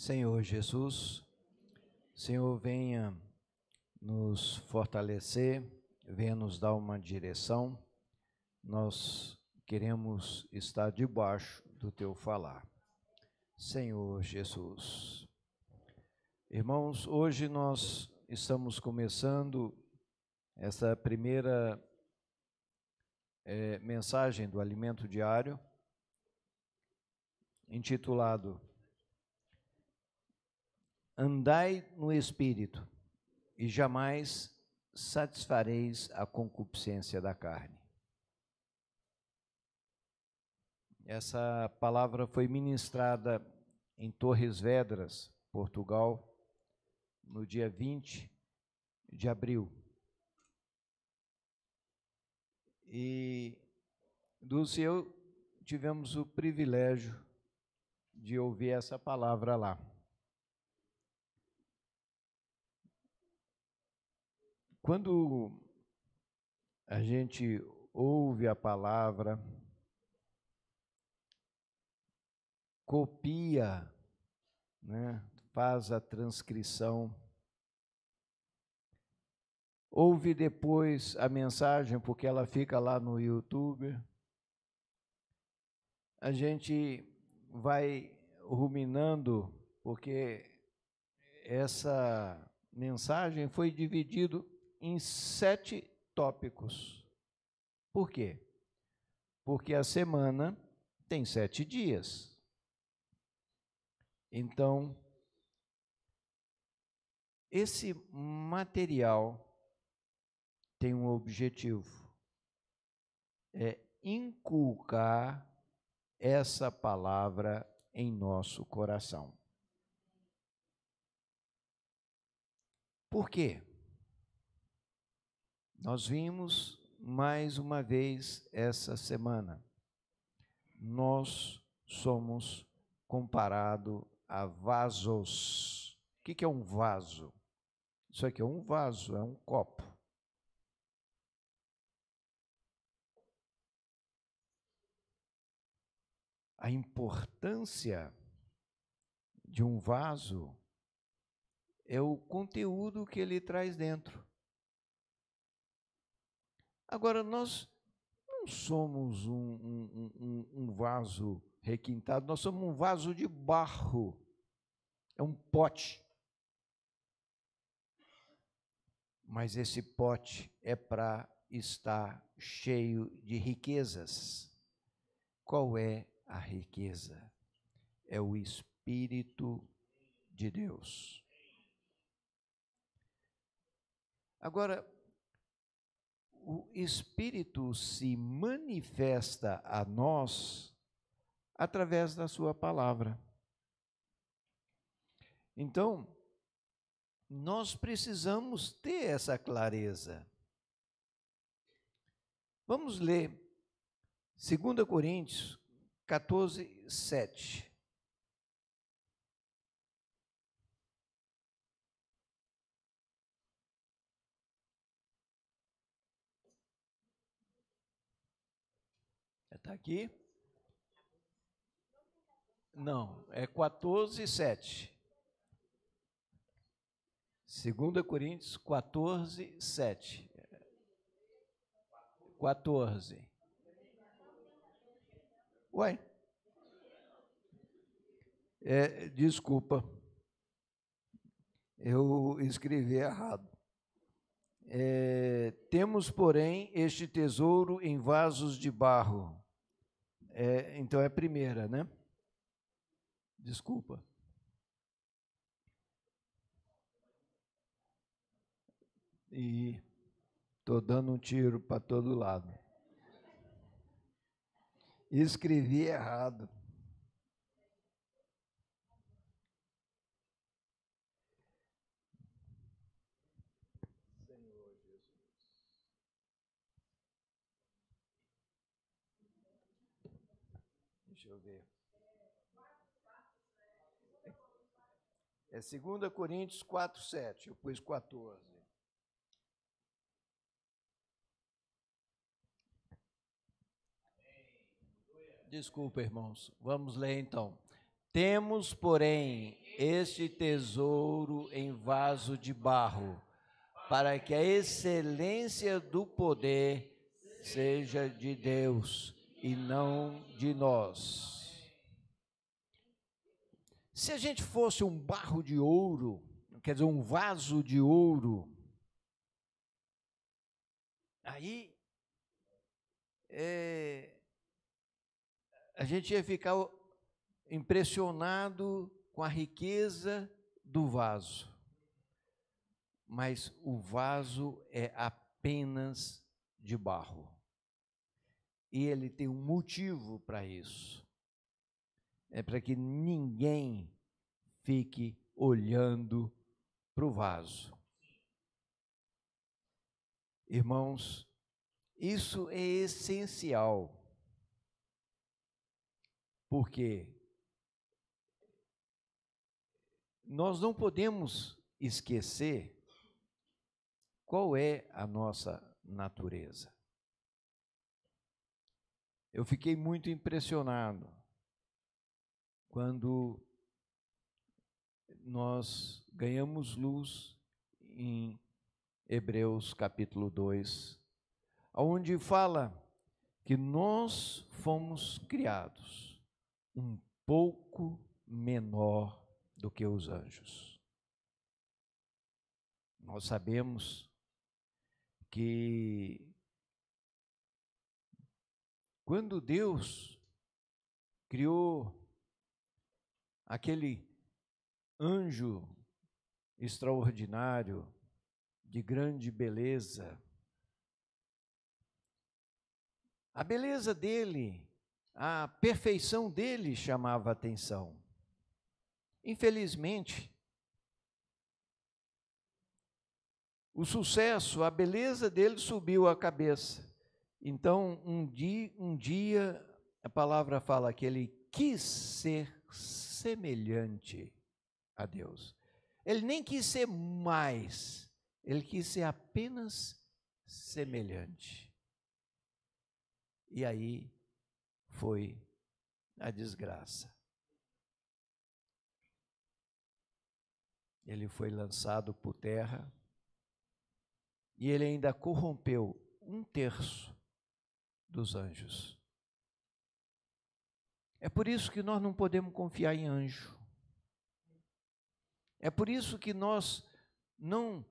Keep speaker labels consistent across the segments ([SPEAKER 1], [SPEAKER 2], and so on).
[SPEAKER 1] Senhor Jesus, Senhor, venha nos fortalecer, venha nos dar uma direção. Nós queremos estar debaixo do Teu falar. Senhor Jesus. Irmãos, hoje nós estamos começando essa primeira mensagem do Alimento Diário, intitulado Andai no Espírito e jamais satisfareis a concupiscência da carne. Essa palavra foi ministrada em Torres Vedras, Portugal, no dia 20 de abril. E Dulce e eu tivemos o privilégio de ouvir essa palavra lá. Quando a gente ouve a palavra, copia, né, faz a transcrição, ouve depois a mensagem, porque ela fica lá no YouTube, a gente vai ruminando, porque essa mensagem foi dividida em 7 tópicos. Por quê? Porque a semana tem 7 dias. Então, esse material tem um objetivo, é inculcar essa palavra em nosso coração. Por quê? Nós vimos mais uma vez essa semana, nós somos comparados a vasos. O que é um vaso? Isso aqui é um vaso, é um copo. A importância de um vaso é o conteúdo que ele traz dentro. Agora, nós não somos um vaso requintado, nós somos um vaso de barro, é um pote. Mas esse pote é para estar cheio de riquezas. Qual é a riqueza? É o Espírito de Deus. Agora, o Espírito se manifesta a nós através da sua palavra. Então, nós precisamos ter essa clareza. Vamos ler 2 Coríntios 14, 7. Está aqui? Não, é 14, 7. 2 Coríntios 14, 7. 14. Ué? Desculpa, eu escrevi errado. Temos, porém, este tesouro em vasos de barro. Então é a primeira, né? Desculpa. E estou dando um tiro para todo lado. Escrevi errado. Senhor Jesus. Deixa eu ver. É 2 Coríntios 4, 7. Eu pus 14. Desculpa, irmãos. Vamos ler então. Temos, porém, este tesouro em vaso de barro, para que a excelência do poder seja de Deus e não de nós. Se a gente fosse um barro de ouro, quer dizer, um vaso de ouro, aí a gente ia ficar impressionado com a riqueza do vaso. Mas o vaso é apenas de barro. E ele tem um motivo para isso. É para que ninguém fique olhando para o vaso. Irmãos, isso é essencial. Porque nós não podemos esquecer qual é a nossa natureza. Eu fiquei muito impressionado quando nós ganhamos luz em Hebreus capítulo 2, onde fala que nós fomos criados um pouco menor do que os anjos. Nós sabemos que quando Deus criou aquele anjo extraordinário, de grande beleza, a beleza dele, a perfeição dele chamava a atenção. Infelizmente, o sucesso, a beleza dele subiu a cabeça. Então, um dia, a palavra fala que ele quis ser semelhante a Deus. Ele nem quis ser mais, ele quis ser apenas semelhante. E aí foi a desgraça. Ele foi lançado por terra e ele ainda corrompeu 1/3 dos anjos. É por isso que nós não podemos confiar em anjo. É por isso que nós não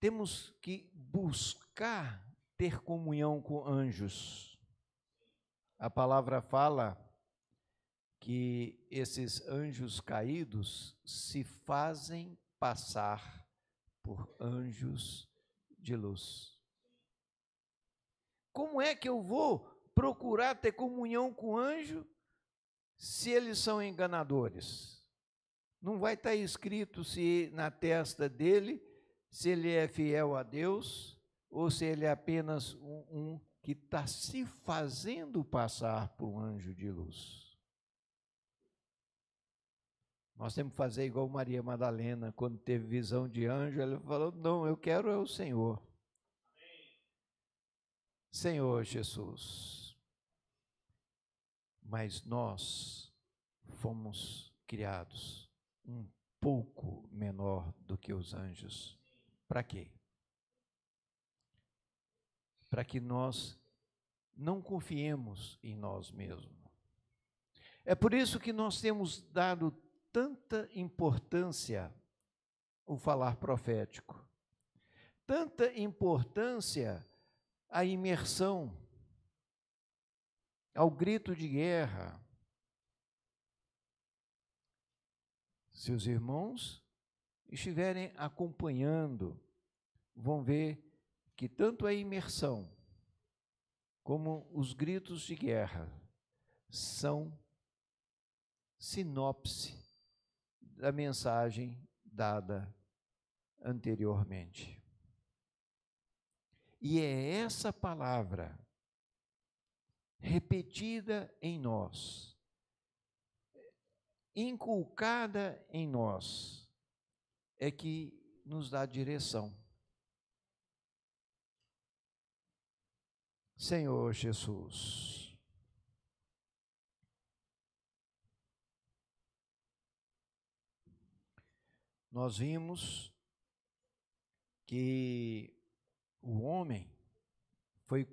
[SPEAKER 1] temos que buscar ter comunhão com anjos. A palavra fala que esses anjos caídos se fazem passar por anjos de luz. Como é que eu vou procurar ter comunhão com anjo se eles são enganadores? Não vai estar escrito se na testa dele, se ele é fiel a Deus, ou se ele é apenas um que está se fazendo passar por um anjo de luz. Nós temos que fazer igual Maria Madalena, quando teve visão de anjo, ela falou, não, eu quero é o Senhor. Senhor Jesus. Mas nós fomos criados um pouco menor do que os anjos. Para quê? Para que nós não confiemos em nós mesmos. É por isso que nós temos dado tanta importância ao falar profético, tanta importância à imersão, ao grito de guerra. Se os irmãos estiverem acompanhando, vão ver que tanto a imersão como os gritos de guerra são sinopse da mensagem dada anteriormente. E é essa palavra repetida em nós, inculcada em nós, é que nos dá direção. Senhor Jesus, nós vimos que o homem foi,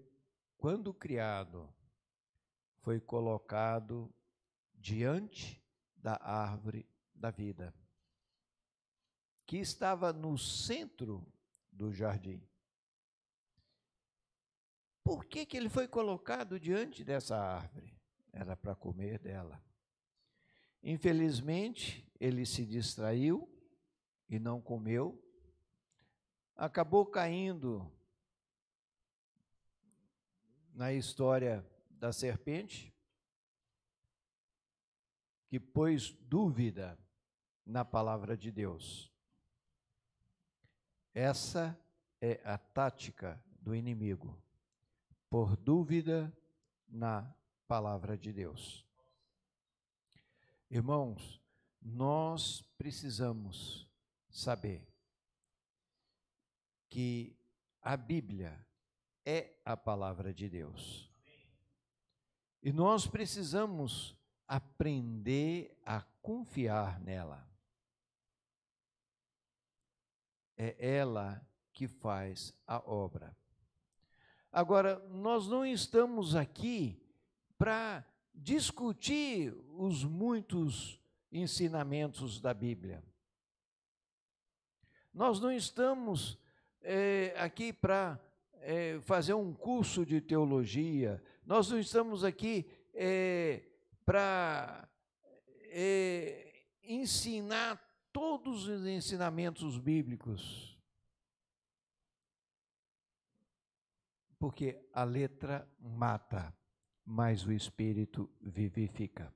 [SPEAKER 1] quando criado, foi colocado diante da árvore da vida, que estava no centro do jardim. Por que ele foi colocado diante dessa árvore? Era para comer dela. Infelizmente, ele se distraiu e não comeu, acabou caindo na história da serpente, que pôs dúvida na palavra de Deus. Essa é a tática do inimigo, por dúvida na palavra de Deus. Irmãos, nós precisamos saber que a Bíblia é a palavra de Deus. E nós precisamos aprender a confiar nela. É ela que faz a obra. Agora, nós não estamos aqui para discutir os muitos ensinamentos da Bíblia. Nós não estamos aqui para fazer um curso de teologia, nós não estamos aqui para ensinar todos os ensinamentos bíblicos, porque a letra mata, mas o Espírito vivifica.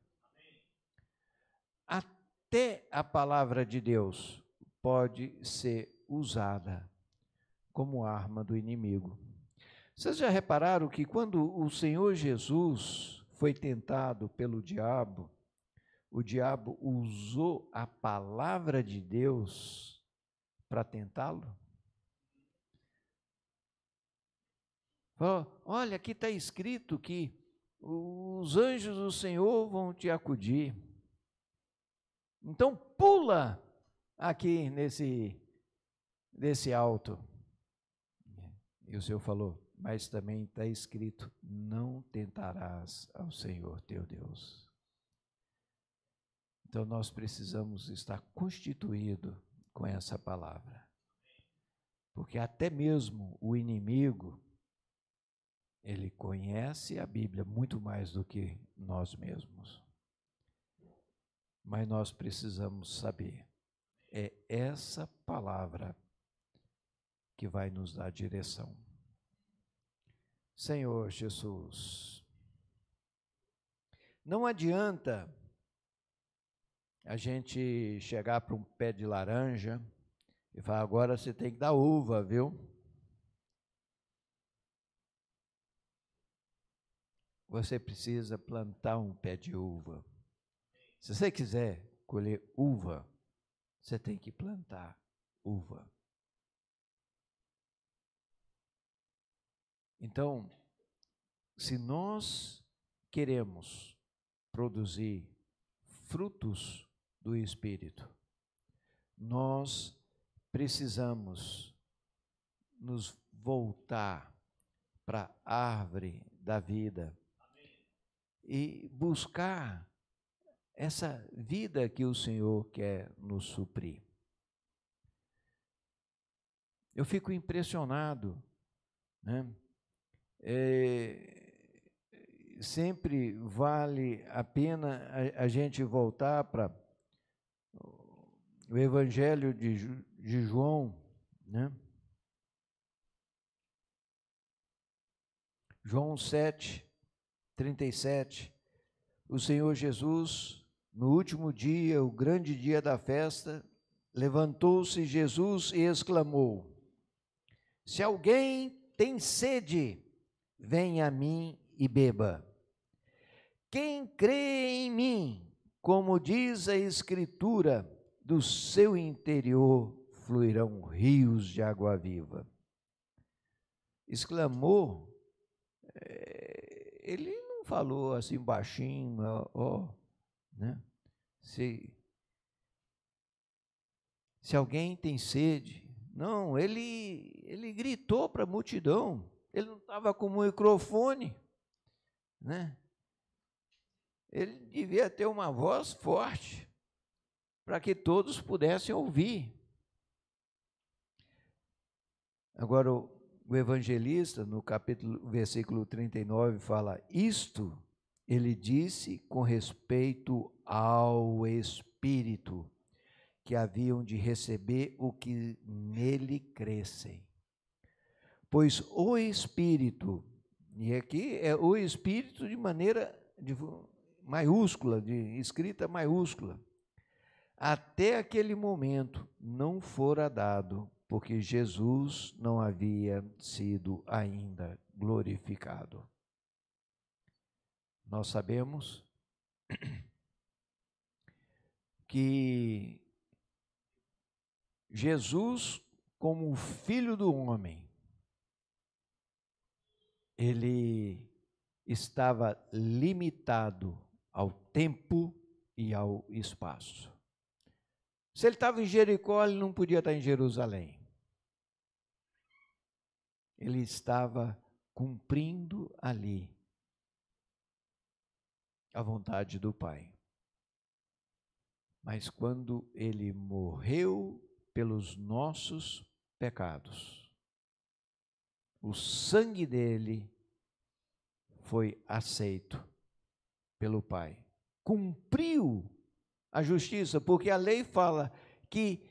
[SPEAKER 1] Até a palavra de Deus pode ser usada como arma do inimigo. Vocês já repararam que quando o Senhor Jesus foi tentado pelo diabo, o diabo usou a palavra de Deus para tentá-lo? Olha, aqui está escrito que os anjos do Senhor vão te acudir. Então pula aqui nesse alto. E o Senhor falou, mas também está escrito, não tentarás ao Senhor teu Deus. Então nós precisamos estar constituídos com essa palavra. Porque até mesmo o inimigo, ele conhece a Bíblia muito mais do que nós mesmos. Mas nós precisamos saber, é essa palavra que vai nos dar direção. Senhor Jesus, não adianta a gente chegar para um pé de laranja e falar, agora você tem que dar uva, viu? Você precisa plantar um pé de uva. Se você quiser colher uva, você tem que plantar uva. Então, se nós queremos produzir frutos do Espírito, nós precisamos nos voltar para a árvore da vida e buscar essa vida que o Senhor quer nos suprir. Eu fico impressionado, né? Sempre vale a pena a gente voltar para o Evangelho de João, né? João 7:37, o Senhor Jesus, no último dia, o grande dia da festa, levantou-se Jesus e exclamou, se alguém tem sede, venha a mim e beba. Quem crê em mim, como diz a Escritura, do seu interior fluirão rios de água viva. Exclamou, ele não falou assim baixinho, né? Se Se alguém tem sede, não, ele gritou para a multidão, ele não estava com o microfone, né? Ele devia ter uma voz forte para que todos pudessem ouvir. Agora, o evangelista, no versículo 39, fala: isto ele disse com respeito ao Espírito, que haviam de receber o que nele crescem. Pois o Espírito, e aqui é o Espírito de maneira maiúscula, de escrita maiúscula, até aquele momento não fora dado, porque Jesus não havia sido ainda glorificado. Nós sabemos que Jesus, como o Filho do homem, ele estava limitado ao tempo e ao espaço. Se ele estava em Jericó, ele não podia estar em Jerusalém. Ele estava cumprindo ali a vontade do Pai. Mas quando ele morreu pelos nossos pecados, o sangue dele foi aceito pelo Pai. Cumpriu a justiça, porque a lei fala que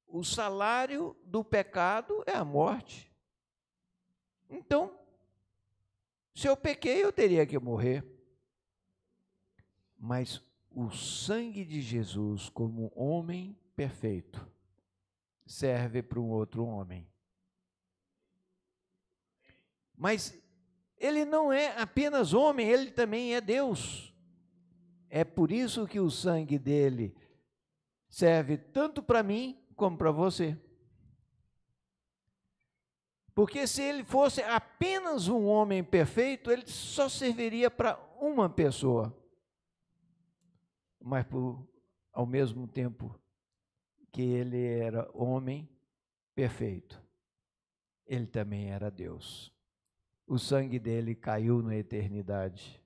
[SPEAKER 1] o salário do pecado é a morte. Então, se eu pequei, eu teria que morrer. Mas o sangue de Jesus, como homem perfeito, serve para um outro homem. Mas ele não é apenas homem, ele também é Deus. É por isso que o sangue dele serve tanto para mim como para você. Porque se ele fosse apenas um homem perfeito, ele só serviria para uma pessoa. Mas ao mesmo tempo que ele era homem perfeito, ele também era Deus. O sangue dele caiu na eternidade.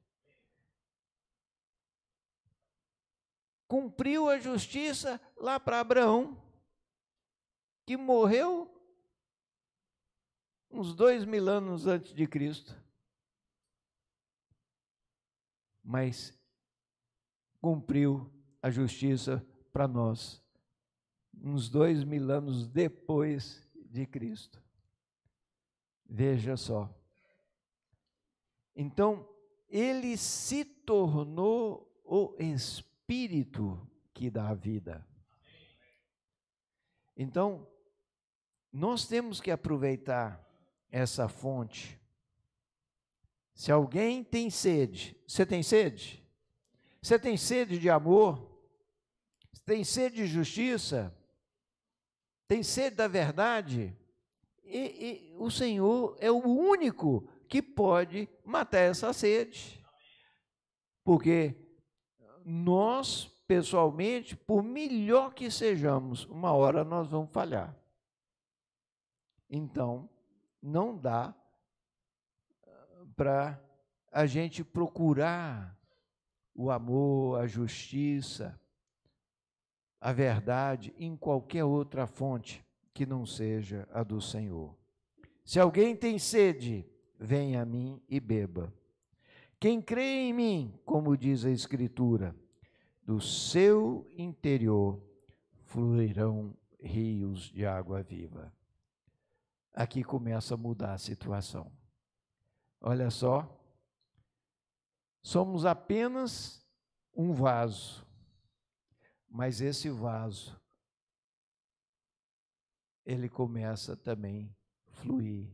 [SPEAKER 1] Cumpriu a justiça lá para Abraão, que morreu uns 2000 anos antes de Cristo. Mas cumpriu a justiça para nós, uns 2000 anos depois de Cristo. Veja só. Então, ele se tornou o Espírito que dá a vida. Então, nós temos que aproveitar essa fonte. Se alguém tem sede, você tem sede? Você tem sede de amor? Tem sede de justiça? Tem sede da verdade? E o Senhor é o único que pode matar essa sede. Porque nós, pessoalmente, por melhor que sejamos, uma hora nós vamos falhar. Então, não dá para a gente procurar o amor, a justiça, a verdade em qualquer outra fonte que não seja a do Senhor. Se alguém tem sede, venha a mim e beba. Quem crê em mim, como diz a Escritura, do seu interior fluirão rios de água viva. Aqui começa a mudar a situação. Olha só, somos apenas um vaso, mas esse vaso, ele começa também a fluir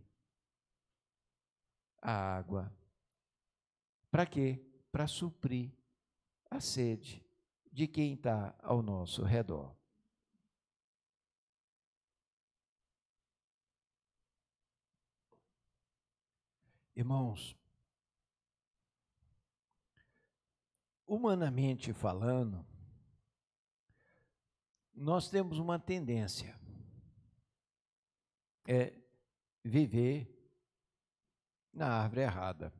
[SPEAKER 1] a água. Para quê? Para suprir a sede de quem está ao nosso redor. Irmãos, Humanamente falando, nós temos uma tendência, viver na árvore errada,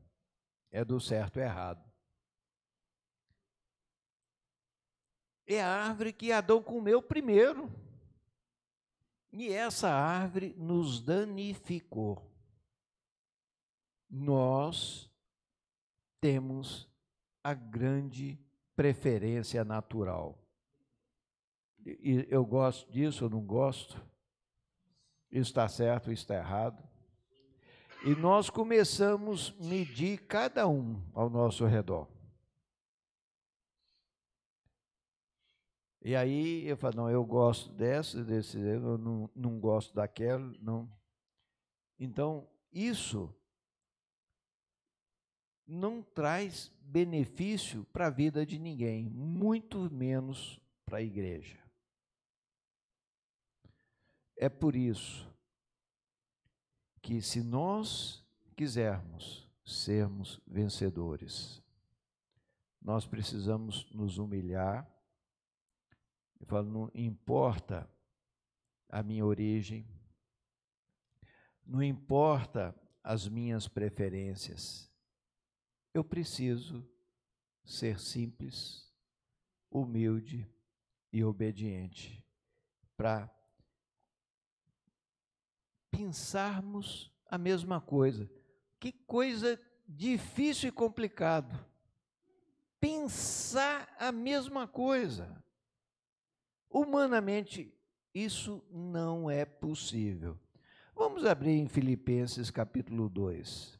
[SPEAKER 1] do certo e errado. É a árvore que Adão comeu primeiro. E essa árvore nos danificou. Nós temos a grande preferência natural. E eu gosto disso, eu não gosto. Isso está certo, isso está errado. E nós começamos a medir cada um ao nosso redor. E aí eu falo, não, eu gosto desse, eu não gosto daquela, não. Então, isso não traz benefício para a vida de ninguém, muito menos para a igreja. É por isso que, se nós quisermos sermos vencedores, nós precisamos nos humilhar. Eu falo, não importa a minha origem, não importa as minhas preferências, eu preciso ser simples, humilde e obediente para pensarmos a mesma coisa. Que coisa difícil e complicado. Pensar a mesma coisa. Humanamente, isso não é possível. Vamos abrir em Filipenses capítulo 2.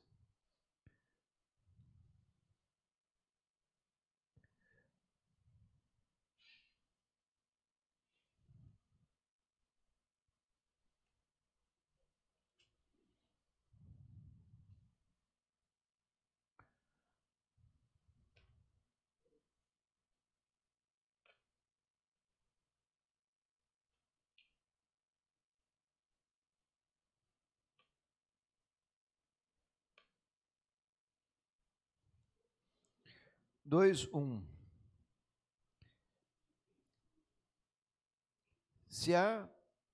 [SPEAKER 1] Dois, Se há,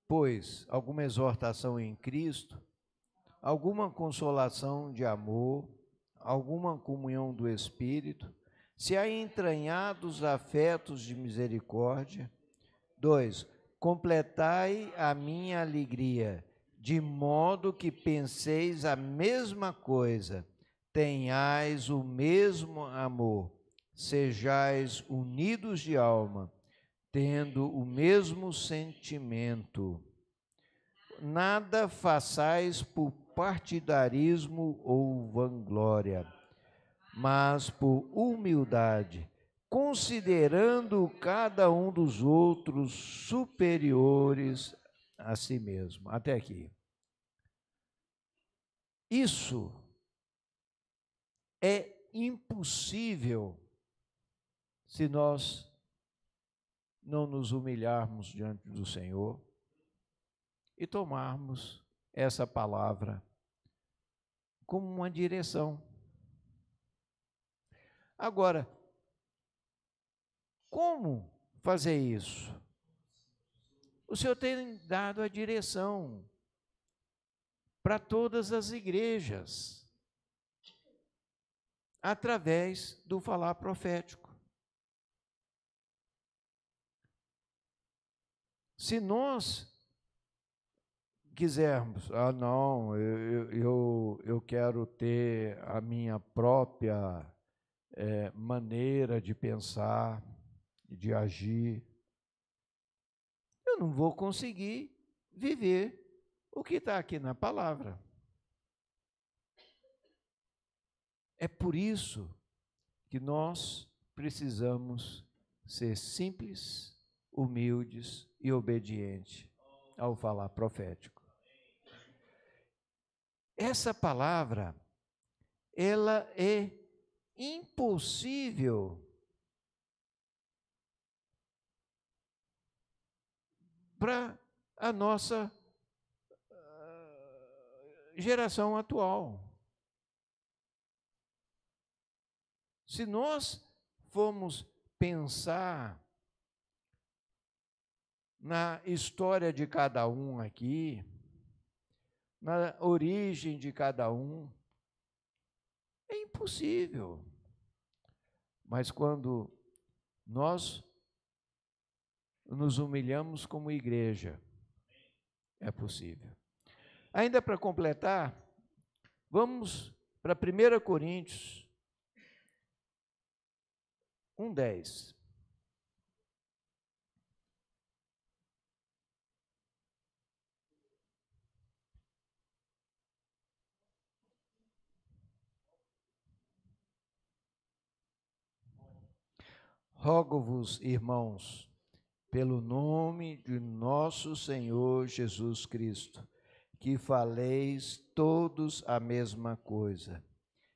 [SPEAKER 1] pois, alguma exortação em Cristo, alguma consolação de amor, alguma comunhão do Espírito, se há entranhados afetos de misericórdia. 2. Completai a minha alegria, de modo que penseis a mesma coisa, tenhais o mesmo amor, sejais unidos de alma, tendo o mesmo sentimento. Nada façais por partidarismo ou vanglória, mas por humildade, considerando cada um dos outros superiores a si mesmo. Até aqui. Isso é impossível se nós não nos humilharmos diante do Senhor e tomarmos essa palavra como uma direção. Agora, como fazer isso? O Senhor tem dado a direção para todas as igrejas, através do falar profético. Se nós quisermos, não, eu quero ter a minha própria maneira de pensar, de agir, eu não vou conseguir viver o que está aqui na palavra. É por isso que nós precisamos ser simples, humildes e obedientes ao falar profético. Essa palavra, ela é impossível para a nossa geração atual. Se nós formos pensar na história de cada um aqui, na origem de cada um, é impossível. Mas quando nós nos humilhamos como igreja, é possível. Ainda para completar, vamos para 1 Coríntios 1:10. Rogo-vos, irmãos, pelo nome de nosso Senhor Jesus Cristo, que faleis todos a mesma coisa,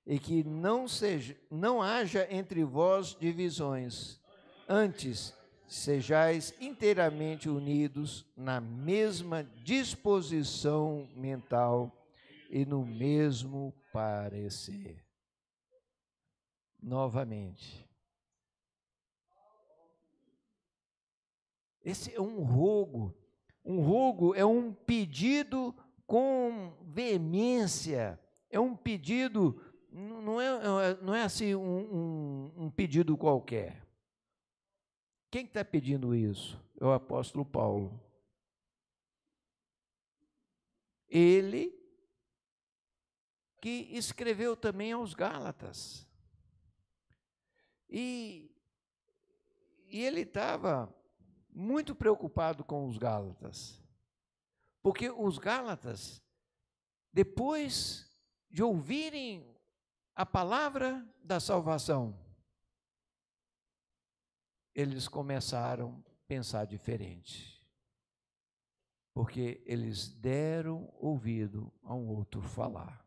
[SPEAKER 1] e que não haja entre vós divisões, antes sejais inteiramente unidos na mesma disposição mental e no mesmo parecer. Novamente, esse é um rogo. Um rogo é um pedido com veemência, é um pedido, não é assim um pedido qualquer. Quem está pedindo isso? É o apóstolo Paulo. Ele que escreveu também aos Gálatas. E ele estava muito preocupado com os Gálatas, porque os Gálatas, depois de ouvirem a palavra da salvação, eles começaram a pensar diferente, porque eles deram ouvido a um outro falar,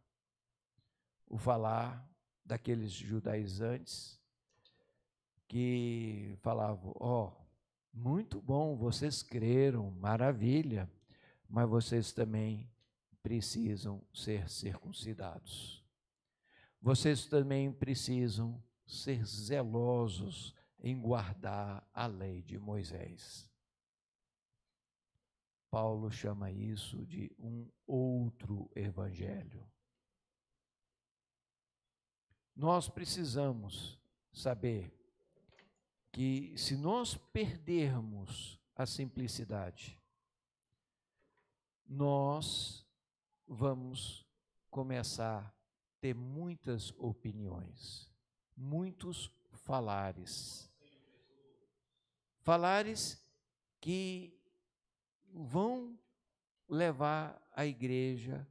[SPEAKER 1] o falar daqueles judaizantes que falavam: muito bom, vocês creram, maravilha, mas vocês também precisam ser circuncidados. Vocês também precisam ser zelosos em guardar a lei de Moisés. Paulo chama isso de um outro evangelho. Nós precisamos saber que se nós perdermos a simplicidade, nós vamos começar a ter muitas opiniões, muitos falares que vão levar a igreja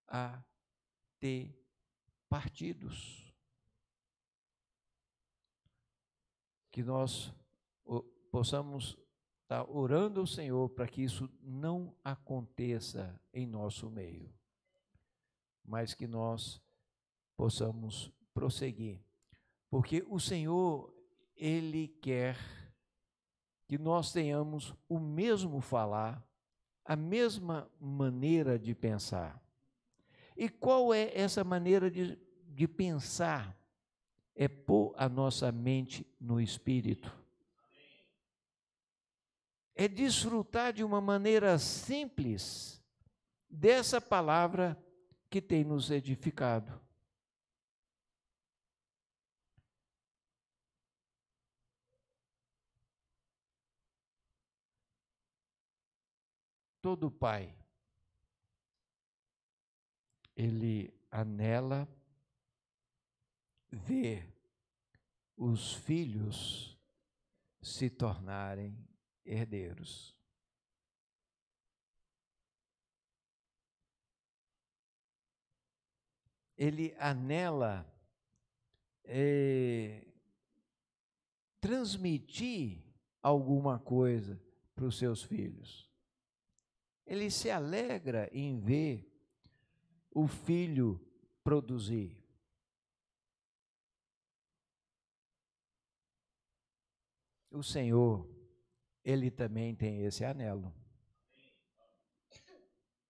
[SPEAKER 1] a ter partidos. Que nós possamos estar orando ao Senhor para que isso não aconteça em nosso meio, mas que nós possamos prosseguir, porque o Senhor, Ele quer que nós tenhamos o mesmo falar, a mesma maneira de pensar. E qual é essa maneira de pensar? É pôr a nossa mente no Espírito. É desfrutar de uma maneira simples dessa palavra que tem nos edificado. Todo pai, ele anela ver os filhos se tornarem herdeiros. Ele anela transmitir alguma coisa para os seus filhos. Ele se alegra em ver o filho produzir. O Senhor, Ele também tem esse anelo.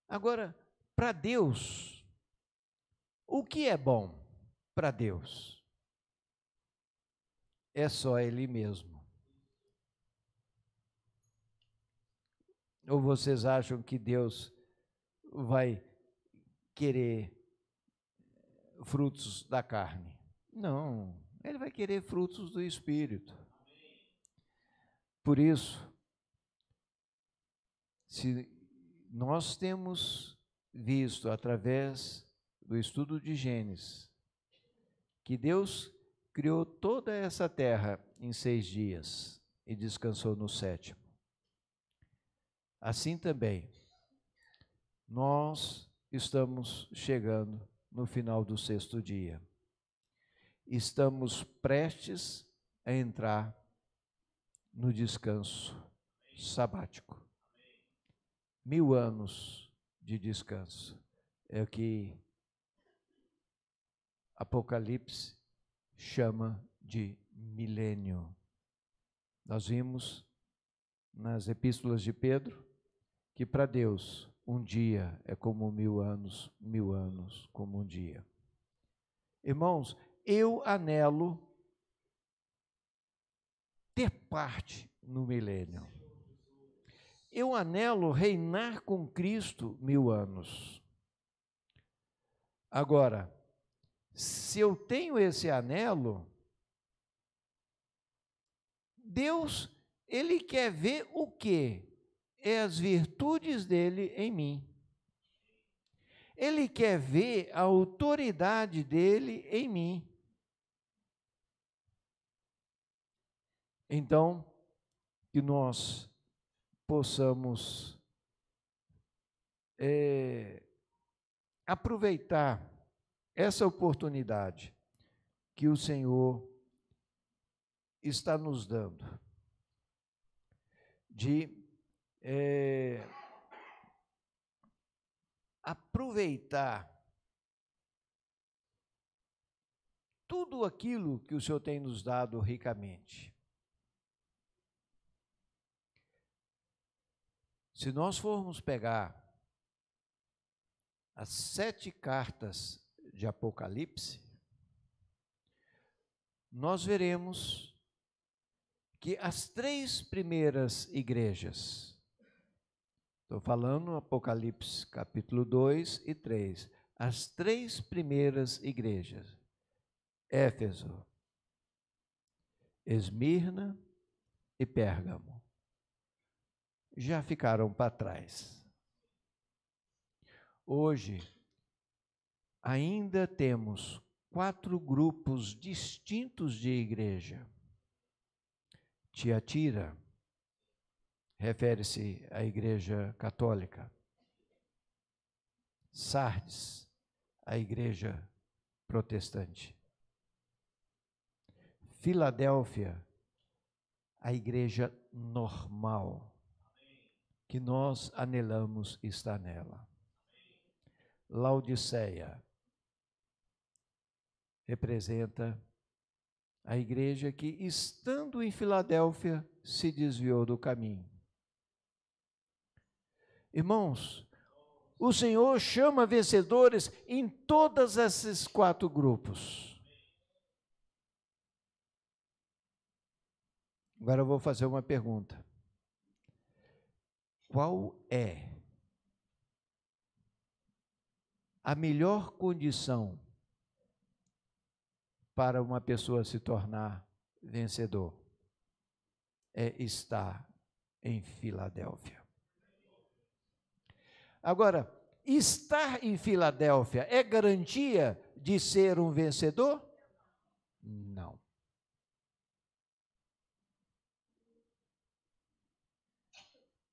[SPEAKER 1] Agora, para Deus, o que é bom para Deus? é só Ele mesmo. Ou vocês acham que Deus vai querer frutos da carne? Não, Ele vai querer frutos do Espírito. Por isso, se nós temos visto através do estudo de Gênesis que Deus criou toda essa terra em 6 dias e descansou no 7º. Assim também, nós estamos chegando no final do 6º dia. Estamos prestes a entrar no descanso sabático. 1000 anos de descanso é o que Apocalipse chama de milênio. Nós vimos nas epístolas de Pedro que para Deus um dia é como 1000 anos, 1000 anos como um dia. Irmãos, eu anelo ter parte no milênio. Eu anelo reinar com Cristo 1000 anos. Agora, se eu tenho esse anelo, Deus, Ele quer ver o quê? É as virtudes dele em mim. Ele quer ver a autoridade dele em mim. Então, que nós possamos aproveitar essa oportunidade que o Senhor está nos dando de aproveitar tudo aquilo que o Senhor tem nos dado ricamente. Se nós formos pegar as 7 cartas de Apocalipse, nós veremos que as 3 primeiras igrejas, estou falando Apocalipse capítulo 2 e 3, as 3 primeiras igrejas, Éfeso, Esmirna e Pérgamo, já ficaram para trás. Hoje, ainda temos 4 grupos distintos de igreja. Tiatira refere-se à igreja católica. Sardes, a igreja protestante. Filadélfia, a igreja normal, que nós anelamos estar nela. Laodiceia representa a igreja que, estando em Filadélfia, se desviou do caminho. Irmãos, o Senhor chama vencedores em todos esses 4 grupos. Agora eu vou fazer uma pergunta. Qual é a melhor condição para uma pessoa se tornar vencedor? É estar em Filadélfia. Agora, estar em Filadélfia é garantia de ser um vencedor? Não.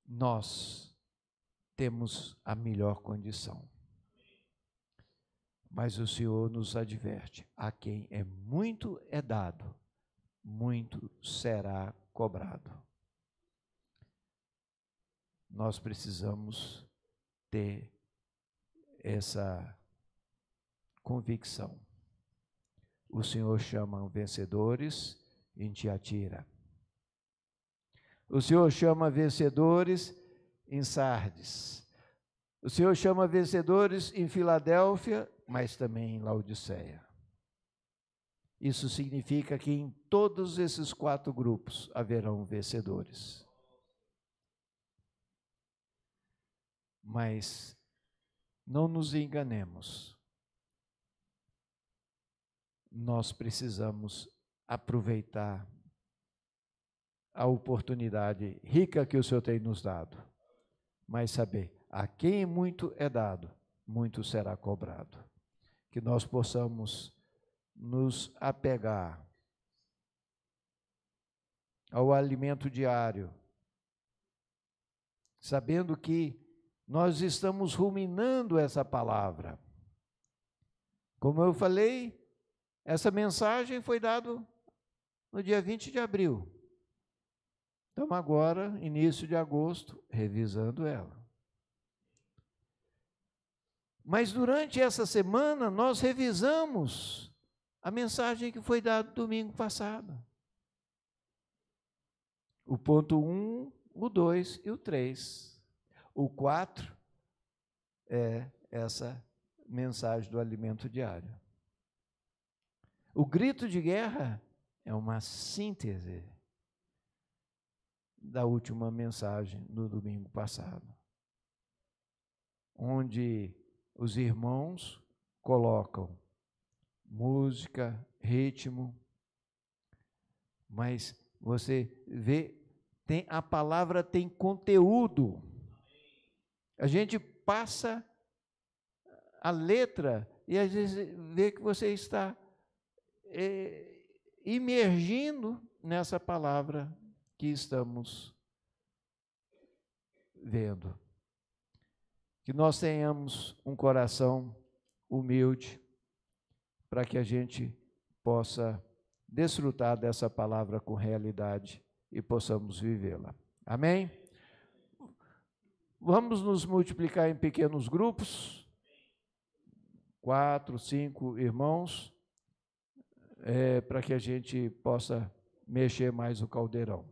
[SPEAKER 1] Nós temos a melhor condição. Mas o Senhor nos adverte: a quem é muito é dado, muito será cobrado. Nós precisamos ter essa convicção. O Senhor chama vencedores em Tiatira. O Senhor chama vencedores em Sardes. O Senhor chama vencedores em Filadélfia, mas também em Laodiceia. isso significa que em todos esses 4 grupos haverão vencedores. Mas não nos enganemos. Nós precisamos aproveitar a oportunidade rica que o Senhor tem nos dado, mas saber, a quem muito é dado, muito será cobrado. Que nós possamos nos apegar ao alimento diário, sabendo que nós estamos ruminando essa palavra. Como eu falei, essa mensagem foi dada no dia 20 de abril. Estamos agora, início de agosto, revisando ela. Mas durante essa semana, nós revisamos a mensagem que foi dada domingo passado. O ponto 1, o 2 e o 3. O 4 é essa mensagem do alimento diário. O grito de guerra é uma síntese da última mensagem do domingo passado, onde os irmãos colocam música, ritmo, mas você vê, a palavra tem conteúdo. A gente passa a letra e às vezes vê que você está imergindo nessa palavra que estamos vendo. Que nós tenhamos um coração humilde para que a gente possa desfrutar dessa palavra com realidade e possamos vivê-la. Amém? Vamos nos multiplicar em pequenos grupos, 4, 5 irmãos, para que a gente possa mexer mais o caldeirão.